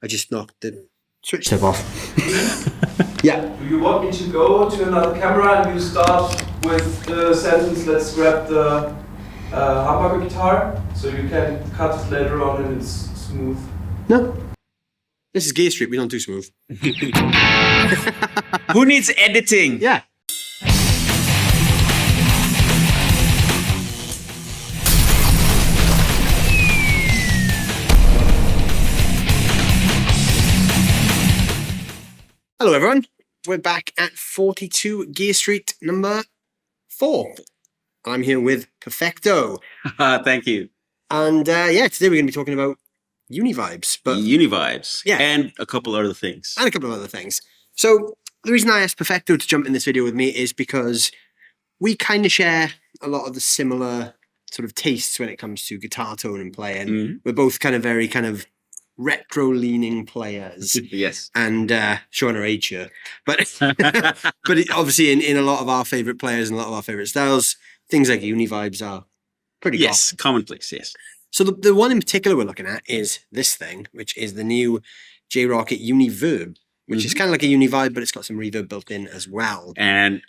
I just knocked the switch tip off. Yeah. Do you want me to go to another camera and you start with the sentence, let's grab the hamburger guitar, so you can cut it later on and it's smooth? No. This is Gay Street, we don't do smooth. Who needs editing? Yeah. Hello everyone, we're back at 42 Gear Street number 4. I'm here with Perfecto. Thank you. And yeah, today we're going to be talking about Uni-Vibes. But Uni-Vibes. Yeah. And a couple other things. And a couple of other things. So the reason I asked Perfecto to jump in this video with me is because we kind of share a lot of the similar sort of tastes when it comes to guitar tone and playing. Mm-hmm. We're both kind of very kind of retro-leaning players. Yes. And showing our age here. But, but obviously in a lot of our favourite players and a lot of our favourite styles, things like Uni-Vibes are pretty common. Commonplace, yes. So the one in particular we're looking at is this thing, which is the new J Rockett Uni-Verb, which is kind of like a Uni-Vibe, but it's got some reverb built in as well. And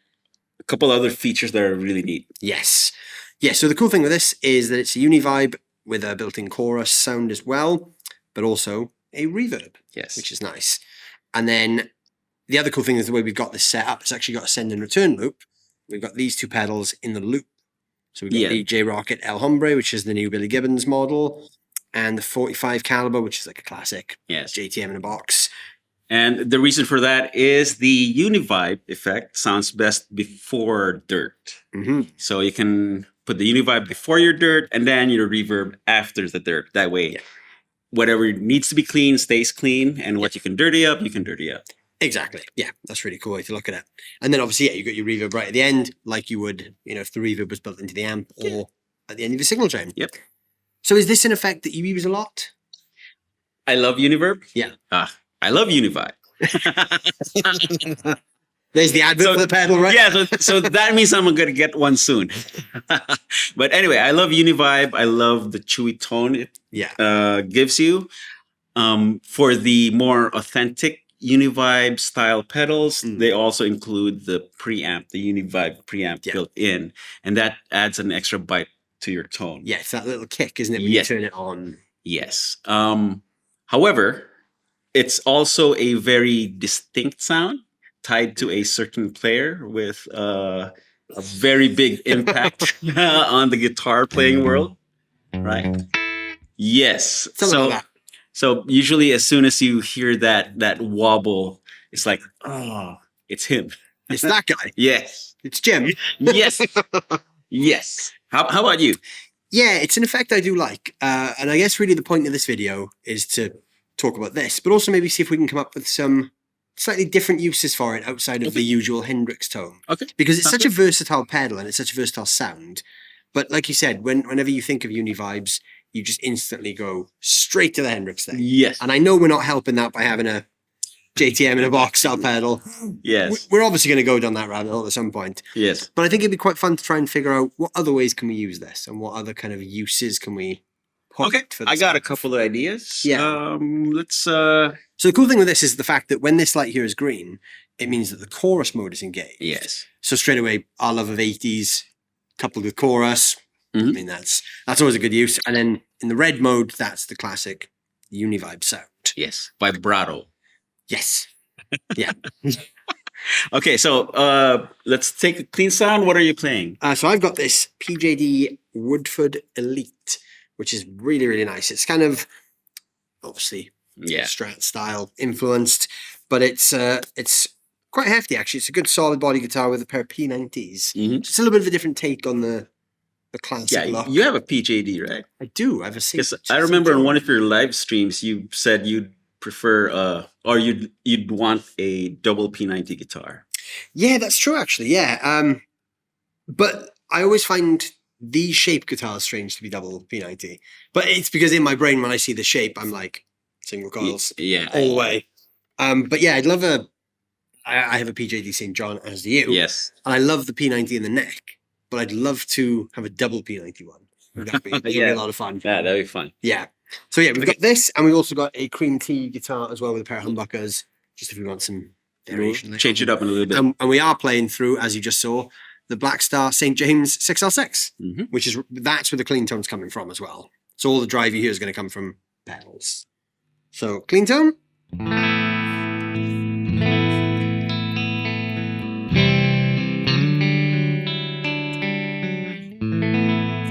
a couple other features that are really neat. Yes. Yeah, so the cool thing with this is that it's a Uni-Vibe with a built-in chorus sound as well, but also a reverb, Yes. which is nice. And then the other cool thing is the way we've got this set up. It's actually got a send and return loop. We've got these two pedals in the loop. So we've got the J Rockett El Hombre, which is the new Billy Gibbons model, and the 45 caliber, which is like a classic JTM in a box. And the reason for that is the Univibe effect sounds best before dirt. So you can put the Univibe before your dirt and then your reverb after the dirt. That way, whatever needs to be clean stays clean, and what you can dirty up, you can dirty up. Exactly. Yeah, that's a really cool way to look at it. And then obviously, you got your reverb right at the end, like you would, if the reverb was built into the amp or at the end of the signal chain. Yep. So is this an effect that you use a lot? I love Univerb. Yeah. I love Univibe. There's the advert for the pedal, right? Yeah, so that means I'm going to get one soon. But anyway, I love Univibe. I love the chewy tone it gives you. For the more authentic Univibe style pedals, they also include the preamp, the Univibe preamp built in, and that adds an extra bite to your tone. Yeah, it's that little kick, isn't it, when you turn it on? Yes. However, it's also a very distinct sound tied to a certain player with a very big impact on the guitar playing world, right? Yes. Something like that. So usually as soon as you hear that wobble, it's like, oh, it's him. It's that guy. Yes. It's Jim. Yes. Yes. How about you? Yeah, it's an effect I do like. And I guess really the point of this video is to talk about this, but also maybe see if we can come up with some slightly different uses for it outside of the usual Hendrix tone. Okay. Because it's such a versatile pedal and it's such a versatile sound. But like you said, whenever you think of Uni-Vibes, you just instantly go straight to the Hendrix thing. Yes. And I know we're not helping that by having a JTM in a box style pedal. Yes. We're obviously going to go down that rabbit hole at some point. Yes. But I think it'd be quite fun to try and figure out what other ways can we use this and what other kind of uses can we put for this. I got a couple of ideas. Yeah. Let's... So the cool thing with this is the fact that when this light here is green, it means that the chorus mode is engaged. Yes. So straight away, our love of 80s coupled with chorus, I mean, that's always a good use. And then in the red mode, that's the classic Univibe sound. Yes. Vibrato. Yes. Yeah. Okay, so let's take a clean sound. What are you playing? So I've got this PJD Woodford Elite, which is really, really nice. It's kind of obviously Strat style influenced, but it's quite hefty actually. It's a good solid body guitar with a pair of P90s. It's a little bit of a different take on the classic look. You have a PJD, right? I do. I have a Because I remember in one of your live streams, you said you'd prefer or you'd want a double P90 guitar. Yeah, that's true actually. Yeah. But I always find these shape guitars strange to be double P90. But it's because in my brain when I see the shape, I'm like single coils all the way. But yeah, I'd love I have a PJD St. John, as do you. Yes. And I love the P90 in the neck, but I'd love to have a double P90 one. That'd be a lot of fun. Yeah, that'd be fun. Yeah. So yeah, we've got this, and we've also got a cream tea guitar as well with a pair of humbuckers, just if we want some variation. We'll change it up in a little bit. And we are playing through, as you just saw, the Blackstar St. James 6L6, that's where the clean tone's coming from as well. So all the drive you hear is going to come from pedals. So clean tone.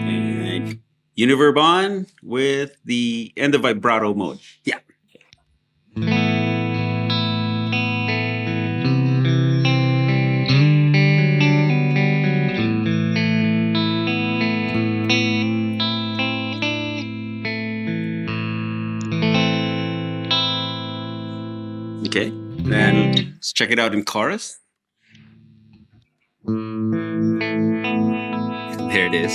And Uni-Verb on with the end of vibrato mode. Yeah. Okay, then let's check it out in chorus. There it is.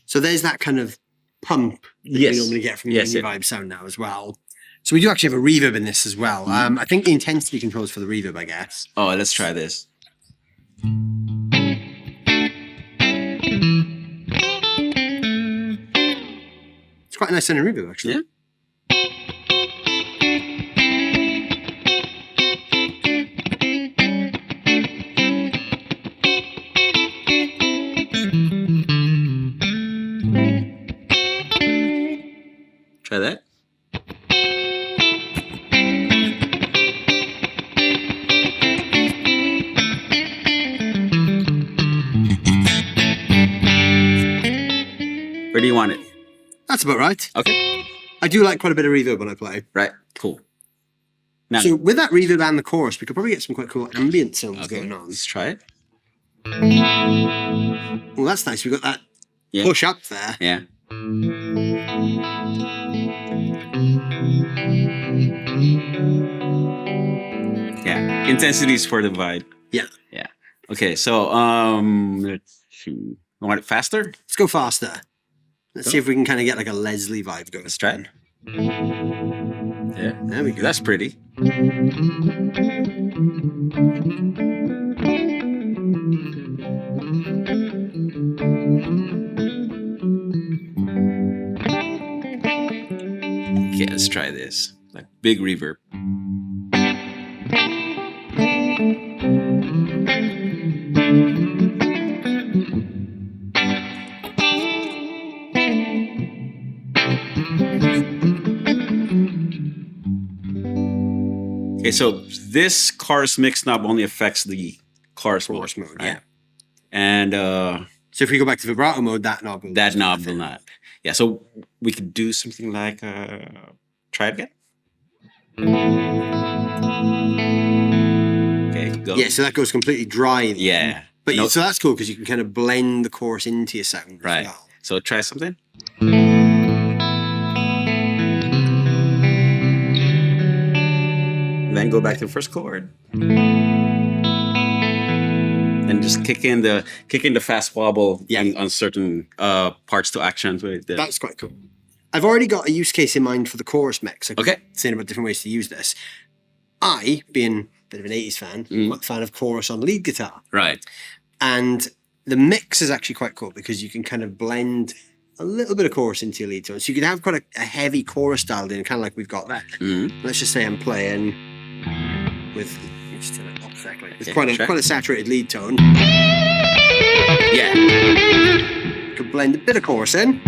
So there's that kind of pump that you normally get from the Uni-Vibe sound now as well. So we do actually have a reverb in this as well. I think the intensity controls for the reverb, I guess. Oh, let's try this. It's quite a nice sounding reverb, actually. Yeah. Try that. Where do you want it? That's about right. Okay. I do like quite a bit of reverb when I play. Right. Cool. Now, so with that reverb and the chorus, we could probably get some quite cool ambient sounds going on. Let's try it. Well, that's nice. We've got that push up there. Yeah. Yeah. Intensity is for the vibe. Yeah. Yeah. Okay. So, let's see. You want it faster? Let's go faster. Let's see if we can kind of get like a Leslie vibe going. Let's try it. Yeah. There we go. That's pretty. Okay, let's try this. Like big reverb. Okay, so this chorus mix knob only affects the chorus mode, right? Yeah. And so if we go back to vibrato mode, that knob will not. Yeah, so we could do something like try it again. Okay, go. Yeah, so that goes completely dry. Yeah. But so that's cool because you can kind of blend the chorus into your sound. Right. As well. So try something. Then go back to the first chord. And just kick in the fast wobble on certain parts to accentuate that. That's quite cool. I've already got a use case in mind for the chorus mix. Okay. Saying about different ways to use this. I, being a bit of an 80s fan, I'm a fan of chorus on lead guitar. Right. And the mix is actually quite cool because you can kind of blend a little bit of chorus into your lead tone. So you can have quite a heavy chorus dialed in, kind of like we've got there. Let's just say I'm playing with, just turn it up exactly. It's quite a saturated lead tone. Yeah. You can blend a bit of chorus in.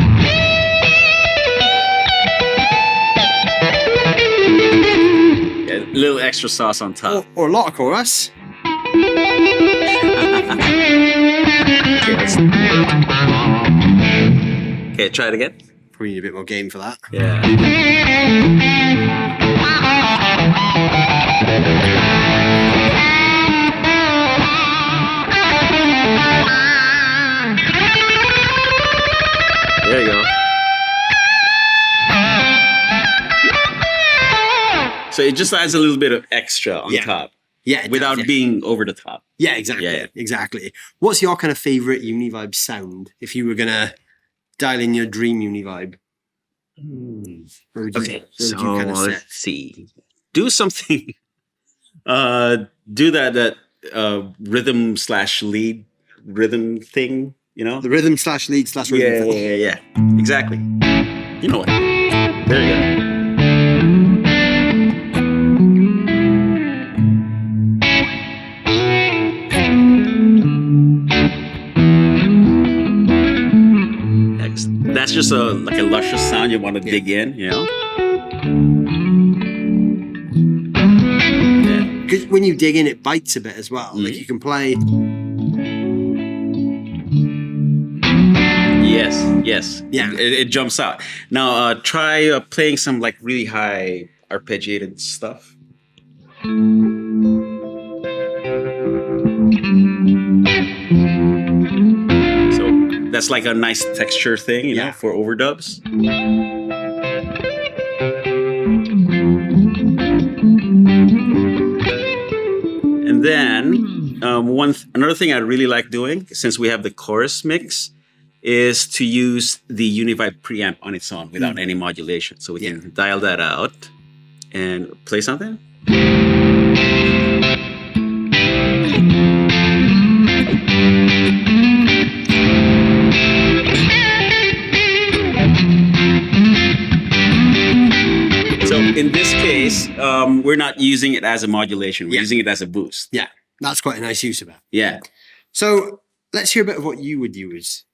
A little extra sauce on top. Or a lot of chorus. Okay, try it again. Probably need a bit more gain for that. Yeah. There you go. So it just adds a little bit of extra on top. Yeah. Without being over the top. Yeah, exactly. Yeah. Exactly. What's your kind of favorite Uni-Vibe sound if you were going to dial in your dream Uni-Vibe? Okay, so let's see. Do something. Do that rhythm/lead rhythm thing. You know, the rhythm/lead/rhythm. Yeah. Exactly. You know what? There you go. That's just like a luscious sound you want to dig in, you know? Yeah. Because when you dig in, it bites a bit as well. Like you can play. Yes. Yeah. It jumps out. Now try playing some like really high arpeggiated stuff. That's like a nice texture thing, you know, for overdubs. And then another thing I really like doing, since we have the chorus mix, is to use the Univibe Preamp on its own without any modulation. So we can dial that out and play something. In this case, we're not using it as a modulation. We're using it as a boost. Yeah, that's quite a nice use of it. Yeah. So let's hear a bit of what you would use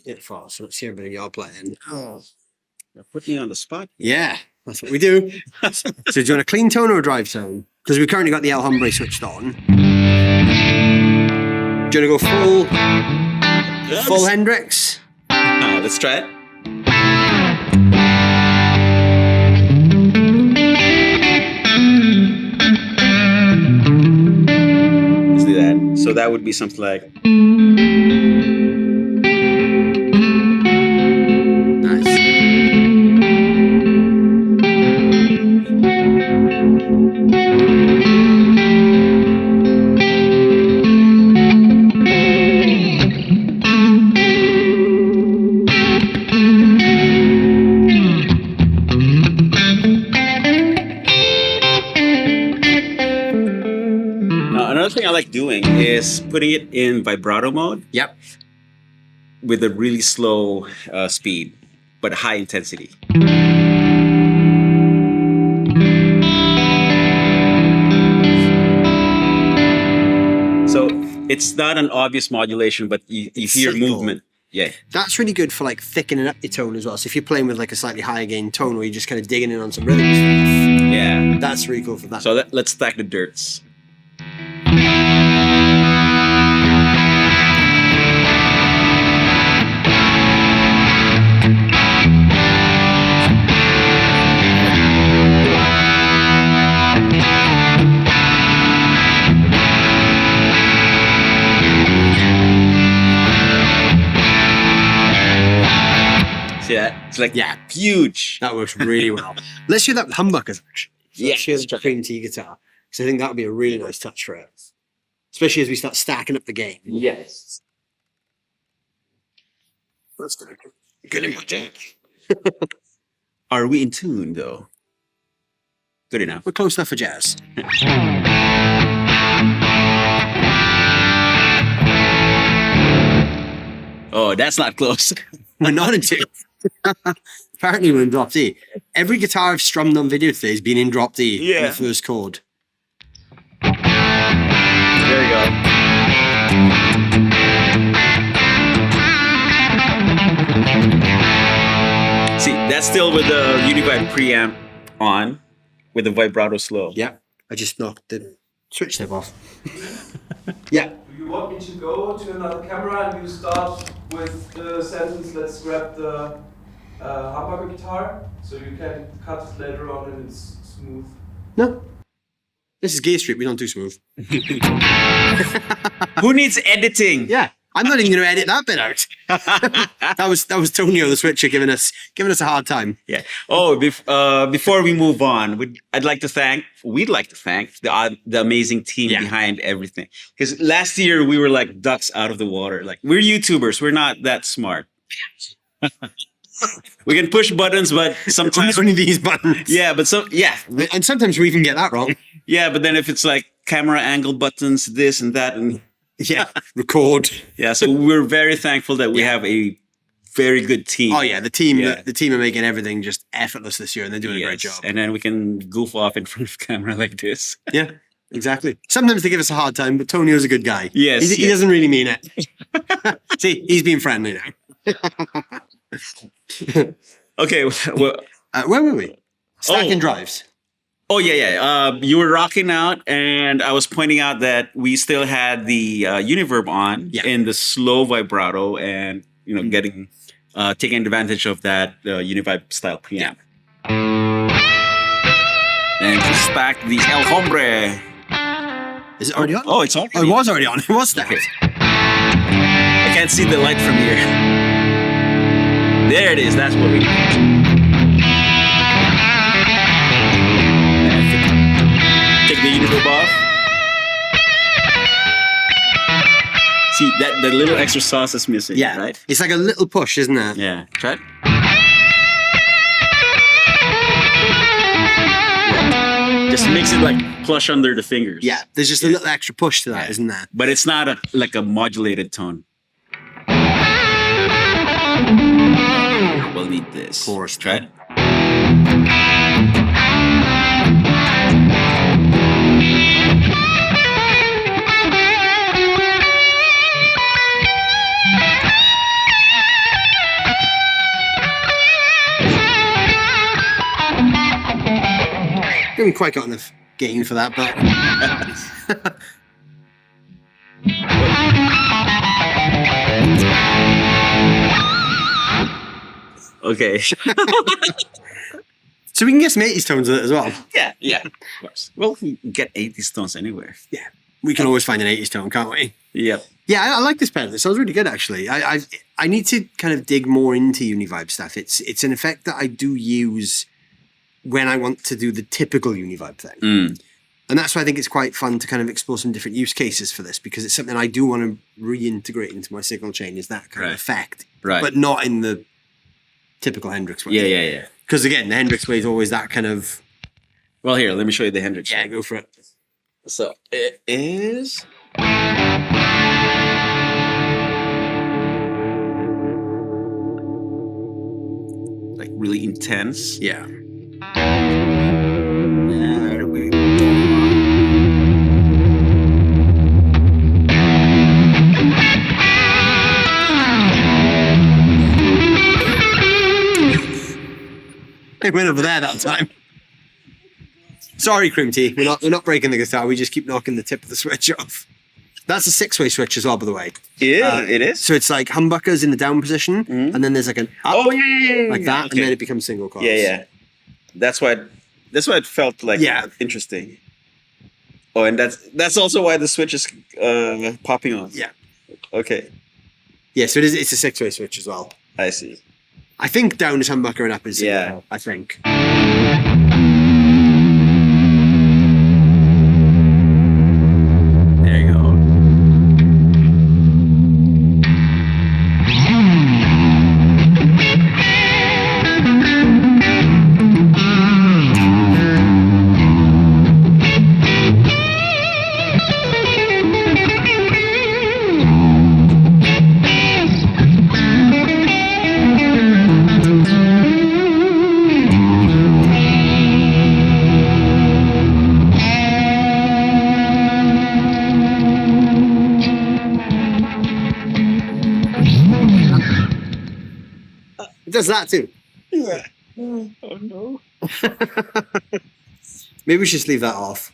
it for. So let's hear a bit of your playing. You're putting me on the spot. Yeah, that's what we do. So do you want a clean tone or a drive tone? Because we've currently got the El Hombre switched on. Do you want to go full Hendrix? Let's try it. So that would be something like. Nice. Another thing I like doing is putting it in vibrato mode. Yep. With a really slow speed, but high intensity. So it's not an obvious modulation, but you hear movement. Yeah. That's really good for like thickening up your tone as well. So if you're playing with like a slightly higher gain tone where you're just kind of digging in on some rhythm stuff. Yeah. That's really cool for that. So let's stack the dirts. See that? It's like, huge. That works really well. Let's hear that with humbuckers, actually. So Yeah. let's hear the cream tea guitar. Because I think that would be a really nice touch for it. Especially as we start stacking up the game. Yes. That's good. Good in my deck. Are we in tune, though? Good enough. We're close enough for jazz. Oh, that's not close. We're not in tune. Apparently we're in drop D. Every guitar I've strummed on video today has been in drop D on the first chord. There you go. See, that's still with the Univibe Preamp on, with the vibrato slow. Yeah, I just knocked the switch tip off. Yeah. Do you want me to go to another camera and you start with the sentence, let's grab the humbucker guitar, so you can cut it later on and it's smooth? No. This is Gay Street, we don't do smooth. Who needs editing? Yeah. I'm not even going to edit that bit out. that was Tonio the Switcher giving us a hard time. Yeah. Oh, before we move on, we'd like to thank the amazing team behind everything. Because last year we were like ducks out of the water. Like, we're YouTubers, we're not that smart. We can push buttons, but sometimes only these buttons. Yeah, but and sometimes we even get that wrong. Yeah, but then if it's like camera angle buttons, this and that, and record. Yeah, so we're very thankful that we have a very good team. Oh yeah, the team are making everything just effortless this year, and they're doing a great job. And then we can goof off in front of camera like this. Yeah, exactly. Sometimes they give us a hard time, but Tonio's a good guy. Yes, he doesn't really mean it. See, he's being friendly now. Okay, well, where were we? Stacking drives. Oh yeah. You were rocking out, and I was pointing out that we still had the Uni-Verb on in the slow vibrato, and getting taking advantage of that Uni-Vibe style preamp. And to stack the El Hombre. Is it already on? Oh, it's already. Oh, it was already on. It was stacked. Okay. I can't see the light from here. There it is. That's what we need. Take the Uni-Verb off. See, the little extra sauce is missing, right? It's like a little push, isn't it? Yeah. Try it. Just makes it like plush under the fingers. Yeah, there's just a little extra push to that, isn't there? But it's not like a modulated tone. We'll need this. Of course. Try it. Haven't quite got enough gain for that, but okay. So we can get some 80s tones with it as well. Yeah, of course. Well, we can get 80s tones anywhere. Yeah, we can always find an 80s tone, can't we? Yep. Yeah, I like this pedal. It sounds really good, actually. I need to kind of dig more into Uni-Vibe stuff. It's an effect that I do use when I want to do the typical Uni-Vibe thing. And that's why I think it's quite fun to kind of explore some different use cases for this, because it's something I do want to reintegrate into my signal chain, is that kind of effect. Right. But not in the typical Hendrix way. Yeah. Because again, the Hendrix way is always that kind of... Well, here, let me show you the Hendrix. Yeah, go for it. So it is... like really intense. Yeah. There we go. It went over there that time. Sorry, Cream Tea. We're not breaking the guitar. We just keep knocking the tip of the switch off. That's a 6-way switch as well, by the way. Yeah, it is. So it's like humbuckers in the down position, and then there's like an up, like that, and then it becomes single coils. Yeah. That's why it felt like interesting. Oh, and that's also why the switch is popping on. Yeah. Okay. Yeah, so it's a 6-way switch as well. I see. I think down is humbucker and up is single. I think. There you go. It does that too. Yeah. Oh no. Maybe we should just leave that off.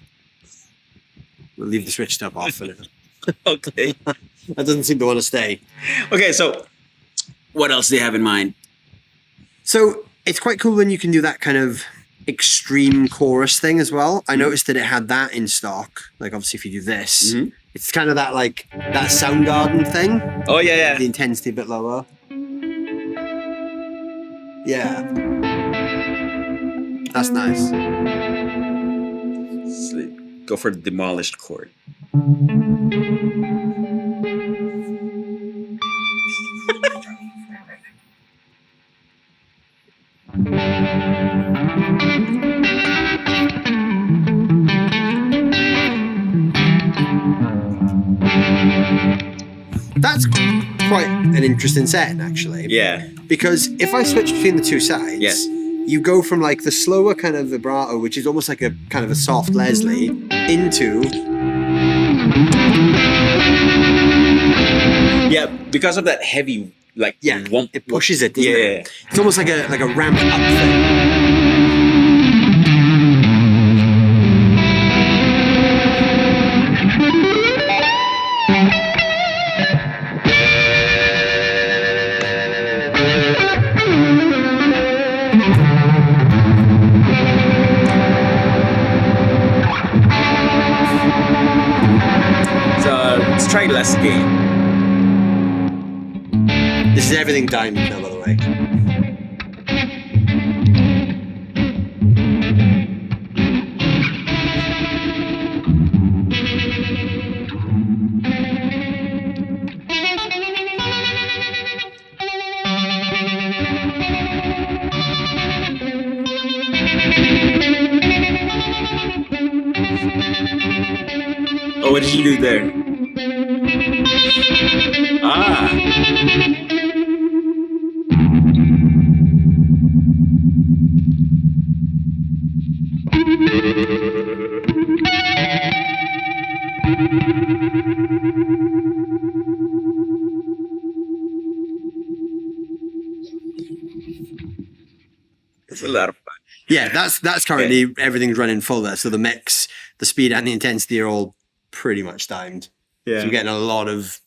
We'll leave the switch tab off. Okay. That doesn't seem to want to stay. Okay, so what else do you have in mind? So it's quite cool when you can do that kind of extreme chorus thing as well. I noticed that it had that in stock. Like obviously if you do this, it's kind of that like that Soundgarden thing. Oh yeah. The intensity a bit lower. Yeah. That's nice. Go for the demolished chord. That's quite an interesting setting, actually. Yeah. Because if I switch between the two sides, Yes. you go from like the slower kind of vibrato, which is almost like a kind of a soft Leslie, into... Yeah, because of that heavy, like, wump, it pushes it, doesn't it? Yeah. It's almost like a ramp up thing. Let's try less gain. This is everything diamond now, by the way. Oh, what did you do there? Ah. It's a lot of fun. Yeah, that's currently everything's running full there. So the mix, the speed, and the intensity are all pretty much timed. Yeah. So you're getting a lot of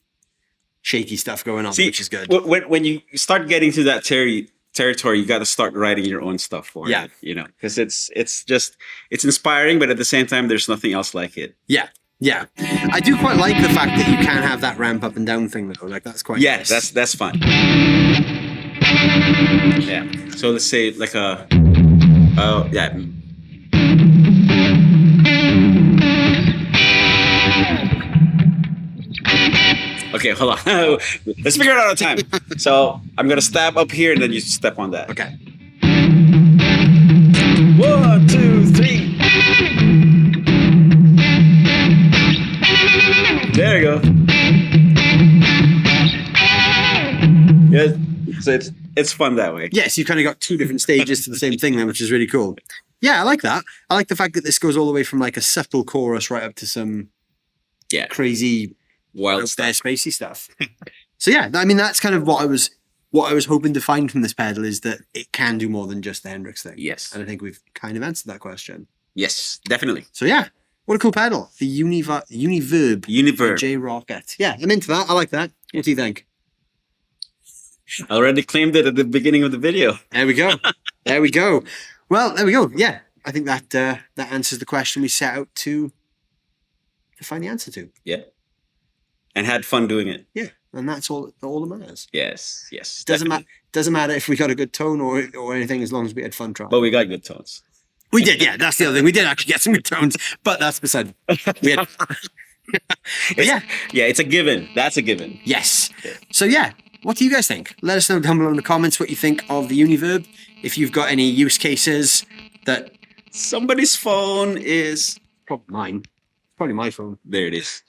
shaky stuff going on, which is good. When you start getting to that territory, you got to start writing your own stuff for it. You know, because it's inspiring, but at the same time, there's nothing else like it. Yeah. Yeah, I do quite like the fact that you can have that ramp up and down thing though. Like that's quite nice. That's fun. Yeah. So let's say like a Okay, hold on. Let's figure it out on time. So I'm gonna stab up here and then you step on that. Okay. 1, 2, 3. There you go. Yeah, so it's fun that way. Yes, you kind of got two different stages to the same thing then, which is really cool. Yeah, I like that. I like the fact that this goes all the way from like a subtle chorus right up to some crazy wild spacey stuff. So yeah, I mean that's kind of what I was hoping to find from this pedal is that it can do more than just the Hendrix thing. Yes. And I think we've kind of answered that question. Yes, definitely. So yeah, what a cool pedal. The Uni-Verb. J Rockett. Yeah, I'm into that. I like that. What do you think? I already claimed it at the beginning of the video. There we go. There we go. Well, there we go. Yeah, I think that that answers the question we set out to find the answer to. Yeah. And had fun doing it. Yeah, and that's all that matters. Yes, yes. Doesn't matter if we got a good tone or anything as long as we had fun trying. But we got good tones. We did, yeah. That's the other thing. We did actually get some good tones, but that's beside. We had, yeah, it's a given. That's a given. Yes. Yeah. So yeah, what do you guys think? Let us know down below in the comments what you think of the Uni-Verb. If you've got any use cases that somebody's phone is probably mine. Probably my phone. There it is.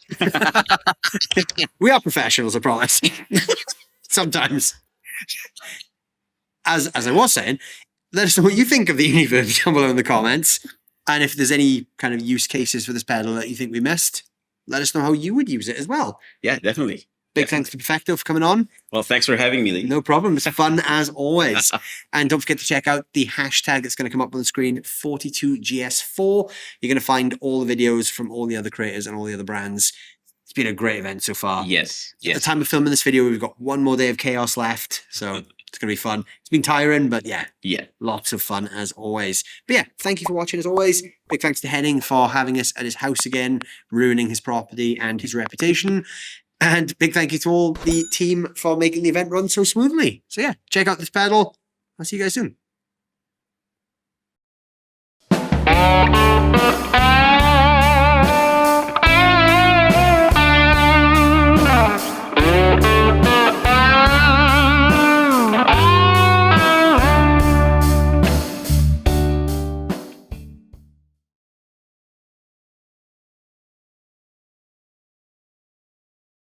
We are professionals, I promise. Sometimes. As I was saying, let us know what you think of the Uni-Verb down below in the comments. And if there's any kind of use cases for this pedal that you think we missed, let us know how you would use it as well. Yeah, definitely. Big thanks to Perfecto for coming on. Well, thanks for having me, Lee. No problem. It's fun as always. And don't forget to check out the hashtag that's going to come up on the screen, 42GS4. You're going to find all the videos from all the other creators and all the other brands. It's been a great event so far. Yes. At the time of filming this video, we've got one more day of chaos left. So it's going to be fun. It's been tiring, but yeah. Lots of fun as always. But yeah, thank you for watching as always. Big thanks to Henning for having us at his house again, ruining his property and his reputation. And big thank you to all the team for making the event run so smoothly. So yeah, check out this pedal. I'll see you guys soon.